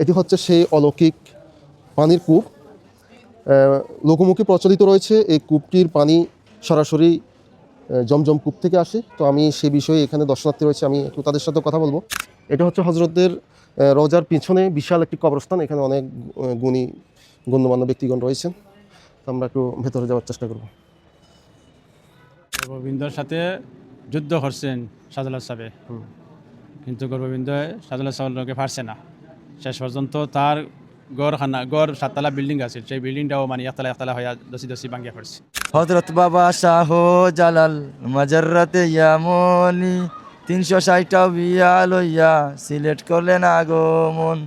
এটি হচ্ছে সেই অলৌকিক পানির কূপ। লোকমুখে প্রচলিত রয়েছে এই কূপটির পানি সরাসরি জমজম কূপ থেকে আসে। তো আমি সে বিষয়ে এখানে দর্শনার্থী রয়েছে, আমি একটু তাদের সাথে কথা বলবো। এটা হচ্ছে হজরতদের রোজার পিছনে বিশাল একটি কবরস্থান। এখানে অনেক গুণী গণ্যমান্য ব্যক্তিগণ রয়েছেন। তো আমরা একটু ভেতরে যাওয়ার চেষ্টা করব। গোবিন্দর সাথে যুদ্ধ করছেন শাহজালাল সাহেব, কিন্তু গোবিন্দ শাহজালাল সাহেবকে পারছে না। শেষ পর্যন্ত তার গড় 7তলা বিল্ডিং আছে, সেই বিল্ডিংটাও মানে একতলা হয়ে দসি দসি ভাঙিয়া পড়ছে। হজরত বাবা শাহ জালাল মাজাররাতে ইয়ামনি 360টা বিয়া লইয়া সিলেট করলেন আগমন।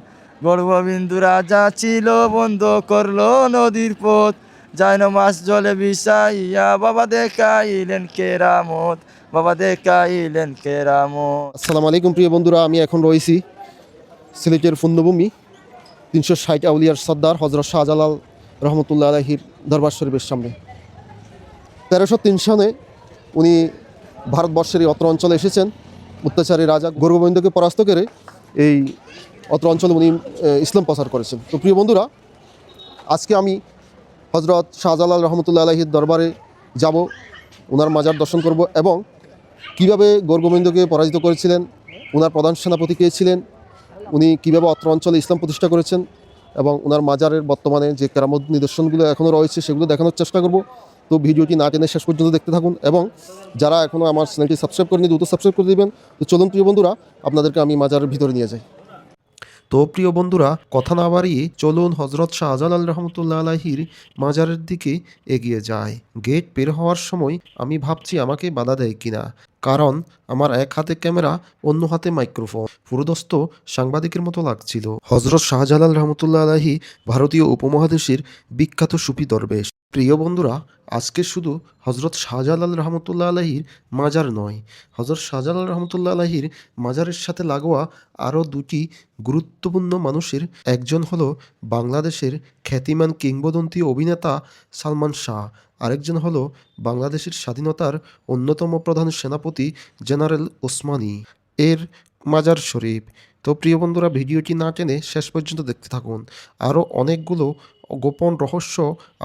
গর্ববিন্দু রাজা ছিল, বন্ধ করলো নদীর পথ, যায় না মাস জলে বিষাইয়া বাবা দেখাইলেন কেরামত, বাবা দেখাইলেন কেরামত। আসসালামু আলাইকুম প্রিয় বন্ধুরা, আমি এখন রয়েছি সিলেটের পুণ্যভূমি 360 আউলিয়ার সর্দার হজরত শাহজালাল রহমতুল্লাহ আলাহির দরবার শরীফের সামনে। 1303 সালে উনি ভারতবর্ষের এই অত্র অঞ্চলে এসেছেন। অত্যাচারী রাজা গৌরগোবিন্দকে পরাস্ত করে এই অত্র অঞ্চলে উনি ইসলাম প্রচার করেছেন। তো প্রিয় বন্ধুরা, আজকে আমি হজরত শাহজালাল রহমতুল্লাহ আলাহির দরবারে যাব, ওনার মাজার দর্শন করব এবং কীভাবে গৌরগোবিন্দকে পরাজিত করেছিলেন, ওনার প্রধান সেনাপতি কে ছিলেন, উনি কীভাবে অত্র অঞ্চলে ইসলাম প্রতিষ্ঠা করেছেন এবং ওনার মাজারের বর্তমানে যে কেরামত নিদর্শনগুলো এখনও রয়েছে সেগুলো দেখানোর চেষ্টা করব। তো ভিডিওটি না টেনে শেষ পর্যন্ত দেখতে থাকুন এবং যারা এখনও আমার চ্যানেলটি সাবস্ক্রাইব করেনি দ্রুত সাবস্ক্রাইব করে দেবেন। তো চলুন প্রিয় বন্ধুরা, আপনাদেরকে আমি মাজারের ভিতরে নিয়ে যাই। তো প্রিয় বন্ধুরা, কথা না বাড়িয়ে চলুন হজরত শাহজালাল রহমতুল্লাহ আলাহির মাজারের দিকে এগিয়ে যায়। গেট বের হওয়ার সময় আমি ভাবছি আমাকে বাধা দেয় কিনা, কারণ আমার এক হাতে ক্যামেরা, অন্য হাতে মাইক্রোফোন, পুরোদস্ত সাংবাদিকের মতো লাগছিল। হজরত শাহজালাল রহমতুল্লাহ আলাহি ভারতীয় উপমহাদেশের বিখ্যাত সুফি দরবেশ। প্রিয় বন্ধুরা, আজকে শুধু হজরত শাহজালাল রহমতুল্লাহ আলাহির মাজার নয়, হজরত শাহজালাল রহমতুল্লাহ আলাহির মাজারের সাথে লাগোয়া আরও দুটি গুরুত্বপূর্ণ মানুষের একজন হলো বাংলাদেশের খ্যাতিমান কিংবদন্তি অভিনেতা সালমান শাহ, আরেকজন হলো বাংলাদেশের স্বাধীনতার অন্যতম প্রধান সেনাপতি জেনারেল ওসমানী এর মাজার শরীফ। তো প্রিয় বন্ধুরা, ভিডিওটি না টেনে শেষ পর্যন্ত দেখতে থাকুন। আরও অনেকগুলো গোপন রহস্য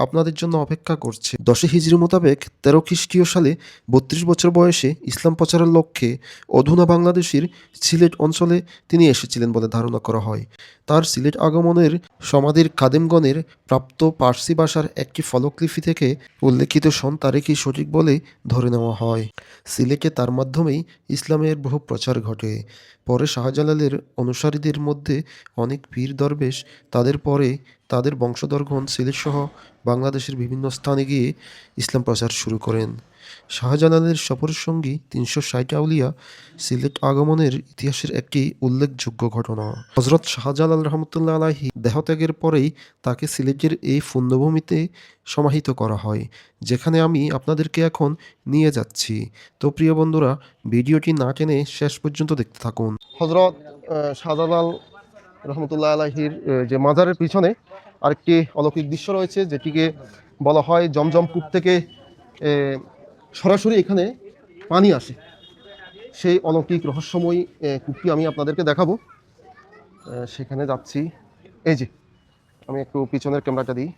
আপনাদের জন্য অপেক্ষা করছে। 10 হিজরি মোতাবেক 13 খ্রিস্টীয় সালে 32 বছর বয়সে ইসলাম প্রচারের লক্ষ্যে অধুনা বাংলাদেশের সিলেট অঞ্চলে তিনি এসেছিলেন বলে ধারণা করা হয়। তার সিলেট আগমনের সমাধির খাদেমগণের প্রাপ্ত পার্সি ভাষার একটি ফলকলিপি থেকে উল্লেখিত সন তারিখই সঠিক বলে ধরে নেওয়া হয়। সিলেটে তার মাধ্যমেই ইসলামের বহু প্রচার ঘটে। পরে শাহজালালের অনুসারীদের মধ্যে অনেক পীর দরবেশ তাদের পরে তাদের বংশধরগণ সিলেটসহ বাংলাদেশের বিভিন্ন স্থানে গিয়ে ইসলাম প্রচার শুরু করেন। শাহজালালের সফরের সঙ্গী 360 আউলিয়া সিলেট আগমনের ইতিহাসের একটি উল্লেখযোগ্য ঘটনা। হজরত শাহজালাল রহমতুল্লাহ আলাহি দেহত্যাগের পরেই তাকে সিলেটের এই পুণ্যভূমিতে সমাহিত করা হয়, যেখানে আমি আপনাদেরকে এখন নিয়ে যাচ্ছি। তো প্রিয় বন্ধুরা, ভিডিওটি না টেনে শেষ পর্যন্ত দেখতে থাকুন। হজরত শাহজালাল রহমতুল্লাহ আলাহির যে মাজারের পিছনে আরেকটি অলৌকিক দৃশ্য রয়েছে, যেটিকে বলা হয় জমজম কূপ থেকে সরাসরি এখানে পানি আসে। সেই অলৌকিক রহস্যময় কূপটি আমি আপনাদেরকে দেখাবো। সেখানে যাচ্ছি। এই যে আমি একটু পিছনের ক্যামেরাটা দিই।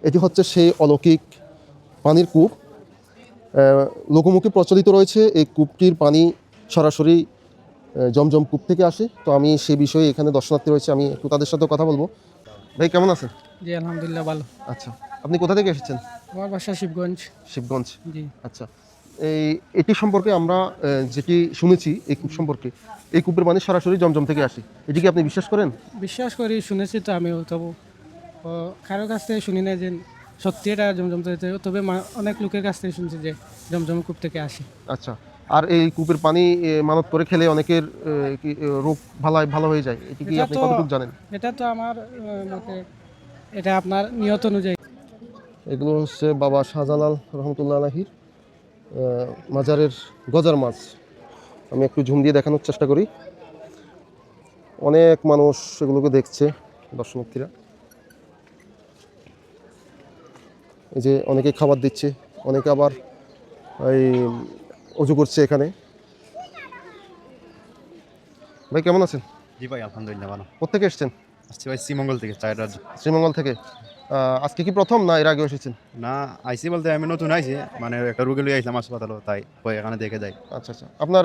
এটি হচ্ছে সেই অলৌকিক পানির কূপ। লোকমুখে প্রচলিত রয়েছে এই কূপটির পানি সরাসরি জমজম কূপ থেকে আসে। তো আমি সে বিষয়ে এখানে দর্শনার্থী রয়েছে, আমি একটু তাদের সাথে কথা বলবো। ভাই কেমন আছেন? জি আলহামদুলিল্লাহ ভালো। আচ্ছা, আপনি কোথা থেকে এসেছেন? আমার বাসা শিবগঞ্জ। শিবগঞ্জ। জি। আচ্ছা, এটি সম্পর্কে আমরা যেটি শুনেছি এই কূপ সম্পর্কে, এই কূপের পানি সরাসরি জমজম থেকে আসে, এটি কি আপনি বিশ্বাস করেন? বিশ্বাস করি, শুনেছি তো আমিও, তবু কারোর কাছ থেকে শুনি না যে সত্যি এটা জমজম থেকে, তবে অনেক লোকের কাছ থেকে শুনছি যে জমজম কূপ থেকে আসে। আচ্ছা, আর এই কূপের পানি মানত করে খেলে অনেকের রোগ ভালো হয়ে যায়, এটি কি আপনি কতটুকু জানেন? এটা তো আমার মতে এটা আপনার নিয়ত অনুযায়ী। এগুলো হচ্ছে বাবা শাহজালাল রহমতুল্লাহ আলাহির মাজারের গজার মাছ। আমি একটু ঝুম দিয়ে দেখানোর চেষ্টা করি। অনেক মানুষ সেগুলোকে দেখছে, দর্শনার্থীরা। এই যে অনেকে খাবার দিচ্ছে, অনেকে আবার এই অজু করছে এখানে। ভাই কেমন আছেন? জি ভাই, আলহামদুলিল্লাহ ভালো। কোত্থেকে এসছেন? আসছি ভাই শ্রীমঙ্গল থেকে, চায়ের রাজ্য। শ্রীমঙ্গল থেকে। আজকে কি প্রথম না এর আগে এসেছেন? না, আইসি বলতে আমি নতুন আইছি, মানে একটা রুগী লিয়ে আইছিলাম হাসপাতালে, তাই ওই এখানে দেখে যাই। আচ্ছা আচ্ছা, আপনার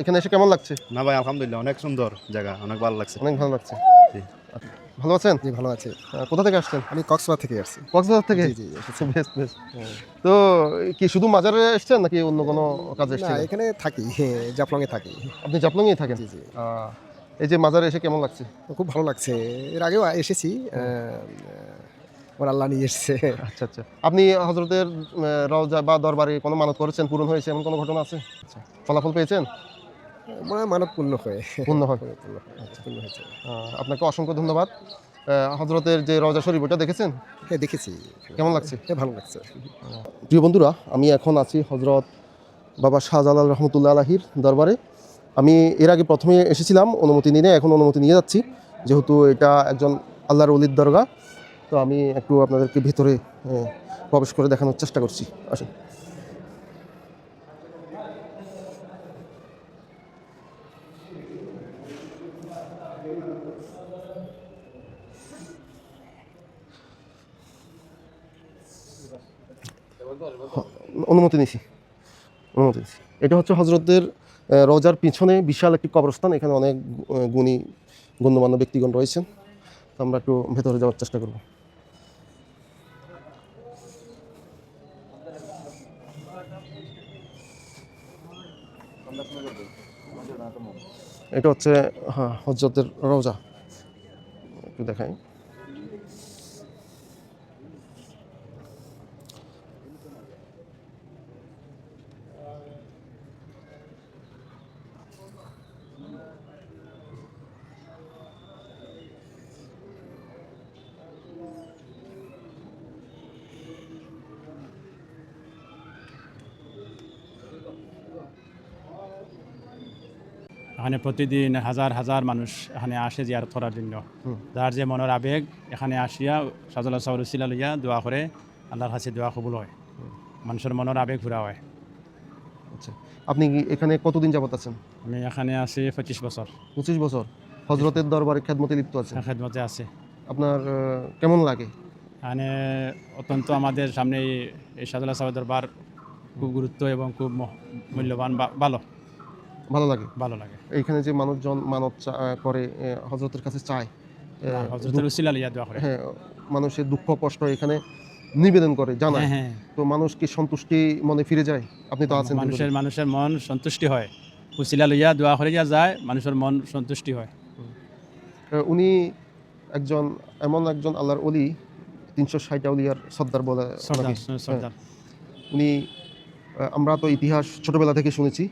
এখানে এসে কেমন লাগছে? না ভাই, আলহামদুলিল্লাহ অনেক সুন্দর জায়গা, অনেক ভালো লাগছে। অনেক ভালো লাগছে। জি। আচ্ছা, ভালো আছেন? জি ভালো আছি। কোথা থেকে আসছেন? আমি কক্সবাজার থেকে আসছি। কক্সবাজার থেকে? জি জি এসেছি। বেশ বেশ। তো কি শুধু মাজারে এসেছেন নাকি অন্য কোনো কাজে না এসেছেন? এখানে থাকি, জাফলংয়ে থাকি। আপনি জাফলংয়ে থাকেন? জি জি এই যে মাজারে এসে কেমন লাগছে? খুব ভালো লাগছে। এর আগেও এসেছি, ওর আল্লাহ নিয়ে এসেছে। আচ্ছা আচ্ছা, আপনি হজরতের রওজা বা দরবারে কোনো মানত করেছেন, পূরণ হয়েছে এমন কোনো ঘটনা আছে? আচ্ছা, ফলাফল পেয়েছেন? মনে হয় মানব পূর্ণ হয়ে পূর্ণ হয়। পূর্ণ হয়েছে। আপনাকে অসংখ্য ধন্যবাদ। হজরতের যে রওজা শরীফ ওটা দেখেছেন? হ্যাঁ দেখেছি। কেমন লাগছে? হ্যাঁ ভালো লাগছে। প্রিয় বন্ধুরা, আমি এখন আছি হজরত বাবা শাহজালাল রহমতুল্লাহ আলাহির দরবারে। আমি এর আগে প্রথমে এসেছিলাম, অনুমতি নিয়ে, এখন অনুমতি নিয়ে যাচ্ছি, যেহেতু এটা একজন আল্লাহর ওলির দরগা। তো আমি একটু আপনাদেরকে ভিতরে প্রবেশ করে দেখানোর চেষ্টা করছি। আসুন। অনুমতি নিছি, অনুমতি নিছি। এটা হচ্ছে হজরতের রওজার পিছনে বিশাল একটি কবরস্থান। এখানে অনেক গুণী গণ্যমান্য ব্যক্তিগণ রয়েছেন। তো আমরা একটু ভেতরে যাওয়ার চেষ্টা করব। এটা হচ্ছে হ্যাঁ হজরতের রওজা, একটু দেখাই। এখানে প্রতিদিন হাজার হাজার মানুষ এখানে আসে জিয়ারত করার জন্য। যার যে মনের আবেগ এখানে আসিয়া সাজুল্লাহ সাহর উসিলা লইয়া দোয়া করে, আল্লাহর কাছে দোয়া কবুল হয়, মানুষের মনের আবেগ ঘুরা হয়। আচ্ছা, আপনি কি এখানে কতদিন যাবত আছেন? আমি এখানে আছি 25 বছর। 25 বছর হজরতের দরবারে খেদমতে লিপ্ত আছেন। খেদমতে আছে। আপনার কেমন লাগে? এখানে অত্যন্ত আমাদের সামনে এই সাজুল্লাহ সাহেব দরবার খুব গুরুত্ব এবং খুব মূল্যবান, ভালো ভালো লাগে? ভালো লাগে। এইখানে যে মানুষজন মানত করে, হজরতের কাছে চায়, হযরতের উসিলা লইয়া দোয়া করে। হ্যাঁ, মানুষের দুঃখ কষ্ট এখানে নিবেদন করে, জানায়। হ্যাঁ হ্যাঁ, তো মানুষ কি সন্তুষ্টি মনে ফিরে যায়? আপনি তো আছেন দীর্ঘদিন। মানুষের মন সন্তুষ্টি হয়, উসিলা লইয়া দোয়া করে যায়, মানুষের মন সন্তুষ্টি হয়। উনি এমন একজন আল্লাহর ওলি, 360 আউলিয়ার সর্দার বলে ওনাকে। সর্দার। উনি আমরা তো ইতিহাস ছোটবেলা থেকে শুনেছি,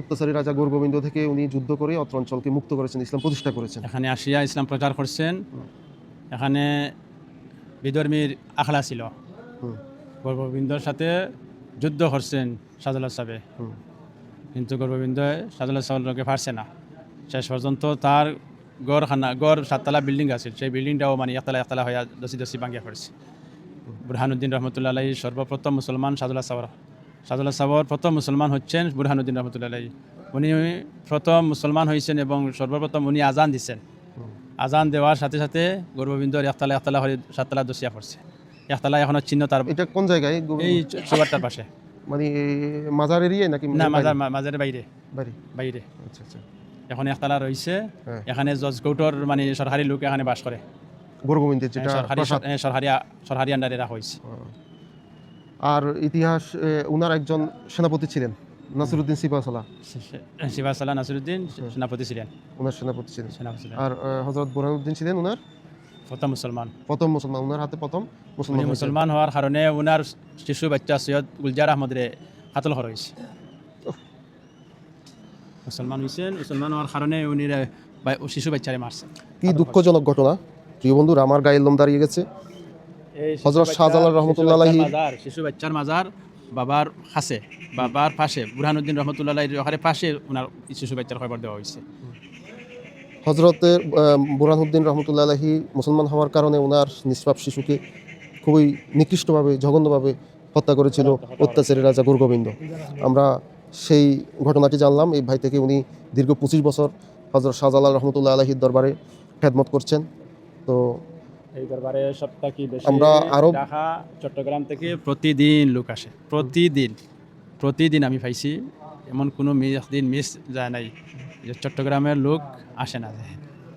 অত্যাচারী রাজা গৌর গোবিন্দ থেকে উনি যুদ্ধ করে অত্র অঞ্চলকে মুক্ত করেছেন, ইসলাম প্রতিষ্ঠা করেছেন। এখানে আসিয়া ইসলাম প্রচার করছেন। এখানে বিধর্মীর আখড়া ছিল, গৌর গোবিন্দর সাথে যুদ্ধ করছেন সাজুল্লাহ সাহেব, কিন্তু গৌর গোবিন্দ সাজুল্লাহ সাহেবকে পারছে না। শেষ পর্যন্ত তার গড় 7তলা বিল্ডিং আছে, সেই বিল্ডিংটাও মানে একতলা হয়ে দসি ভাঙিয়া পড়েছে। বুরহানুদ্দিন রহমতুল্লাহ আলাহি সর্বপ্রথম মুসলমান সাজুল্লাহ সাহর প্রথম মুসলমান হচ্ছেন বুরহানুদ্দিন রহমতুল্লাহ আলাহি। উনি প্রথম মুসলমান হয়েছেন এবং সর্বপ্রথম উনি আজান দিচ্ছেন। আজান দেওয়ার সাথে সাথে গৌর গোবিন্দর একতলা হয়ে 7তলা দসিয়া পড়ছে। একতলা এখনো চিহ্ন তার। এটা কোন জায়গায়? এই চৌবাট্টার পাশে। মানে মাজার এরিয়ায় নাকি? না, মাজারের বাইরে। বাইরে। আচ্ছা আচ্ছা। এখন একতলা রয়েছে। হ্যাঁ। এখানে জজ কোর্টের মানে সরকারি লোক এখানে বাস করে। গৌর গোবিন্দের যেটা প্রাসাদ। সরকারি আন্ডারে রাখা হয়েছে। আর ইতিহাস, উনার একজন সেনাপতি ছিলেন নাসিরুদ্দিন সিপাহসালাহ নাসিরুদ্দিন সেনাপতি ছিলেন। উনার সেনাপতি ছিলেন। আর হযরত বুরহানুদ্দিন ছিলেন উনার প্রথম মুসলমান। উনার হাতে প্রথম উনি মুসলমান হওয়ার কারণে উনার শিশু বাচ্চা সৈয়দ গুলজার আহমদরে কাতল করা হয়েছে। মুসলমান হয়েছেন, মুসলমান হওয়ার কারণে উনি শিশু বাচ্চারে মারছেন। কি দুঃখজনক ঘটনা প্রিয় বন্ধুরা, আমার গায়ের লোম দাঁড়িয়ে গেছে। হযরত শাহজালাল রহমতুল্লাহ আলাইহি শিশু বাচ্চার মাজার বাবার কাছে, বাবার পাশে বুরহানুদ্দিন রহমতুল্লাহ আলাইহির পাশে উনার শিশু বাচ্চার খবর দেওয়া হয়েছে। হজরতের বুরহানুদ্দিন রহমতুল্লাহ আলাহি মুসলমান হওয়ার কারণে ওনার নিষ্পাপ শিশুকে খুবই নিকৃষ্টভাবে জঘন্যভাবে হত্যা করেছিল অত্যাচারী রাজা গুরগোবিন্দ। আমরা সেই ঘটনাটি জানলাম এই ভাই থেকে। উনি দীর্ঘ 25 বছর হজরত শাহজালাল রহমতুল্লাহ আলাহির দরবারে খেদমত করছেন। তো এই দরবারে সপ্তাহ কি বেশি আমরা আরো ঢাকা চট্টগ্রাম থেকে প্রতিদিন লোক আসে, প্রতিদিন আমি পাইছি, এমন কোনো দিন মিস যায় নাই যে চট্টগ্রামের লোক আসে না।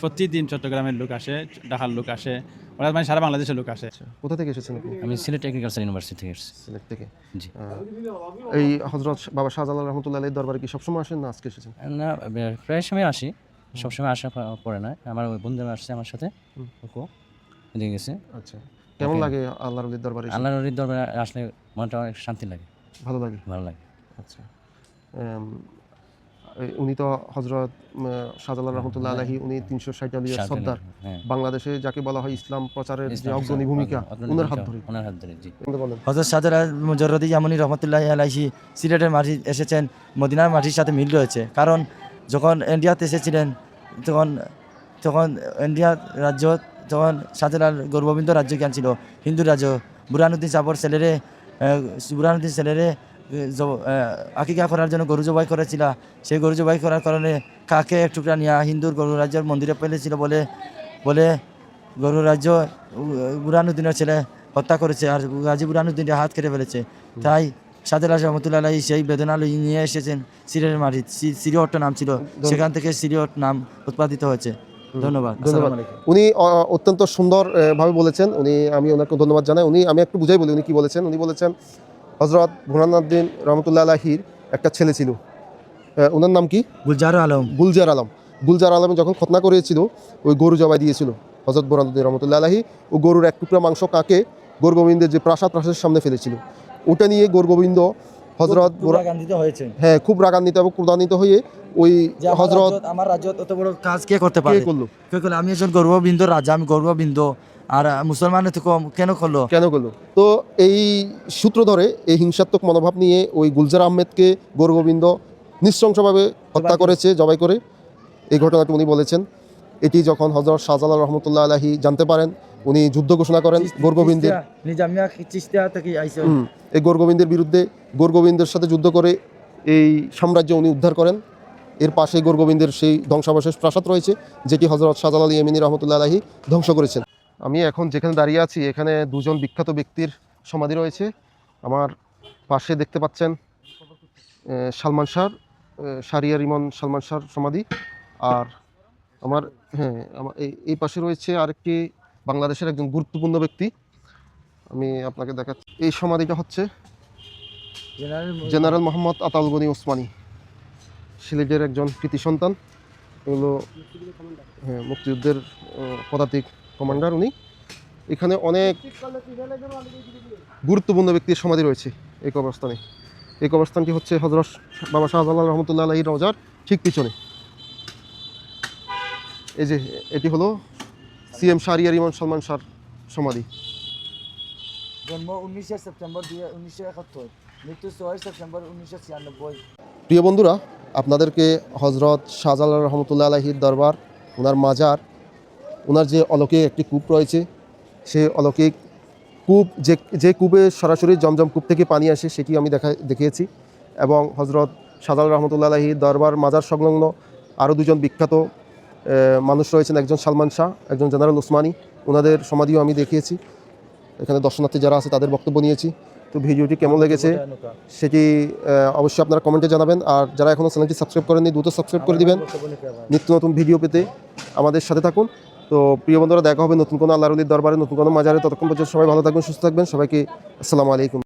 প্রতিদিন চট্টগ্রামের লোক আসে, ঢাকার লোক আসে, ওরা মানে সারা বাংলাদেশের লোক আসে। কোথা থেকে এসেছেন আপনি? আমি সিলেট এগ্রিকালচার ইউনিভার্সিটি থেকে এসেছি। সিলেট থেকে। জি। এই হজরত বাবা শাহজালাল রহমতুল্লাহ আলাহির দরবারে কি সবসময় আসেন না আজকে এসেছেন? না, প্রায় সময় আসি, সবসময় আসা পড়ে না। আমার ওই বন্ধুরা আসছে আমার সাথে, ওকে দিয়ে গেছে। আচ্ছা, কেমন লাগে আল্লাহর ওলির দরবারে এসে? আল্লাহর ওলির দরবারে আসলে মনটা অনেক শান্তি লাগে, ভালো লাগে। ভালো লাগে। আচ্ছা, উনি তো হজরত শাহজালাল রহমতুল্লাহ আলাহি, উনি 360 আউলিয়ার সর্দার। হ্যাঁ, বাংলাদেশে যাকে বলা হয় ইসলাম প্রচারের যে ইসলাম অগ্রণী ভূমিকা, ওনার হাত ধরে। ওনার হাত ধরে, জি। বলেন। হজরত শাহজালাল মুজাররদি ইয়ামানি রহমতুল্লাহ আলাইহি সিলেটের মাটি এসেছেন, মদিনার মাটির সাথে মিল রয়েছে। কারণ যখন ইন্ডিয়াতে এসেছিলেন তখন ইন্ডিয়ার রাজ্য, তখন শাহজালাল গৌরগোবিন্দ রাজ্য জ্ঞান ছিল, হিন্দু রাজ্য। বুরহানুদ্দিন সাবর ছেলেরে আকিকা করার জন্য গরু জবাই করেছিল। সেই গরু জবাই করার কারণে কাকে এক টুকরা নিয়ে হিন্দুর গরু রাজ্যের মন্দিরে ফেলেছিল বলে গরু রাজ্য বুরহানুদ্দিনের ছেলে হত্যা করেছে, আর গাজী বুরহানুদ্দিনের হাত কেটে ফেলেছে। তাই শাহজালাল রহমতুল্লাহ আলাইহি সেই বেদনা নিয়ে এসেছেন সিলেটের মাটি। সিরিয়ট নাম ছিল, সেখান থেকে সিরিয়ট নাম উৎপাদিত হয়েছে। ধন্যবাদ। ধন্যবাদ। উনি অত্যন্ত সুন্দর ভাবে বলেছেন। আমি ওনাকে ধন্যবাদ জানাই। আমি একটু বুঝাই বলি উনি কি বলেছেন। উনি বলেছেন হজরত বুরহানুদ্দিন রহমতুল্লাহ আলাহির একটা ছেলে ছিল, ওনার নাম কি? গুলজার আলম। গুলজার আলম যখন খতনা করেছিল, ওই গরু জবাই দিয়েছিল হজরত বুরহানুদ্দিন রহমতুল্লাহ আলাহি। ও গরুর এক টুকরা মাংস কাকে গোরগোবিন্দের যে প্রাসাদের সামনে ফেলেছিল। ওটা নিয়ে গোরগোবিন্দ হজরত হয়েছে। হ্যাঁ, খুব রাগান্বিত এবং ক্রোধান্বিত হয়ে ওই হজরত, আমার রাজ্য অত বড় কাজ কে করতে পারে? করলো? আমি একজন গৌরবিন্দ রাজা, আমি গৌরবিন্দ, আর মুসলমান কেন করলো? তো এই সূত্র ধরে এই হিংসাত্মক মনোভাব নিয়ে ওই গুলজার আহমেদকে গোরগোবিন্দ নৃশংসভাবে হত্যা করেছে, জবাই করে। এই ঘটনাটি উনি বলেছেন। এটি যখন হজরত শাহজালাল রহমতুল্লাহ আলাহি জানতে পারেন, উনি যুদ্ধ ঘোষণা করেন গোরগোবিন্দের। এই গোরগোবিন্দের বিরুদ্ধে, গোরগোবিন্দের সাথে যুদ্ধ করে এই সাম্রাজ্য উনি উদ্ধার করেন। এর পাশে গোরগোবিন্দের সেই ধ্বংসাবশেষ প্রাসাদ রয়েছে, যেটি হজরত শাহজালাল ইয়ামিনী রহমতুল্লাহ আলাহি ধ্বংস করেছেন। আমি এখন যেখানে দাঁড়িয়ে আছি, এখানে দুজন বিখ্যাত ব্যক্তির সমাধি রয়েছে। আমার পাশে দেখতে পাচ্ছেন সালমান শাহ, শাহরিয়ার ইমন সালমান শাহর সমাধি। আর আমার এই পাশে রয়েছে আরেকটি বাংলাদেশের একজন গুরুত্বপূর্ণ ব্যক্তি, আমি আপনাকে দেখাচ্ছি। এই সমাধিটা হচ্ছে জেনারেল মোহাম্মদ আতাউল গনি ওসমানী, সিলেটের একজন কৃতি সন্তান। এগুলো মুক্তিযুদ্ধের পদাতিক কমান্ডার উনি। এখানে অনেক গুরুত্বপূর্ণ ব্যক্তির সমাধি রয়েছে এই কবরস্থানে। এই কবরস্থানটি হচ্ছে হজরত বাবা শাহজালাল রহমতুল্লাহ আলাহির রওজার ঠিক পিছনে। এই যে এটি হলো সিএম শাহরিয়ার ইমন সালমান শাহর সমাধি। জন্ম 19 সেপ্টেম্বর 1971, মৃত্যু 6 সেপ্টেম্বর 1996। প্রিয় বন্ধুরা, আপনাদেরকে হজরত শাহজালাল রহমতুল্লাহ আলাহির দরবার, ওনার মাজার, ওনার যে অলৌকিক একটি কূপ রয়েছে, সেই অলৌকিক কূপ, যে কূপে সরাসরি জমজম কূপ থেকে পানি আসে, সেটি আমি দেখিয়েছি। এবং হজরত শাহজালাল রহমতুল্লাহ আলাহির দরবার মাজার সংলগ্ন আরও দুজন বিখ্যাত মানুষ রয়েছেন, একজন সালমান শাহ, একজন জেনারেল ওসমানী। ওনাদের সমাধিও আমি দেখিয়েছি। এখানে দর্শনার্থী যারা আছে তাদের বক্তব্য নিয়েছি। তো ভিডিওটি কেমন লেগেছে সেটি অবশ্যই আপনারা কমেন্টে জানাবেন। আর যারা এখনও চ্যানেলটি সাবস্ক্রাইব করেননি, দ্রুত সাবস্ক্রাইব করে দিবেন নিত্য নতুন ভিডিও পেতে। আমাদের সাথে থাকুন। তো প্রিয় বন্ধুরা, দেখা হবে নতুন কোনো আল্লাহর ওলির দরবারে, নতুন কোনো মাজারে। ততক্ষণ পর্যন্ত সবাই ভালো থাকবেন, সুস্থ থাকবেন। সবাইকে আসসালামু আলাইকুম।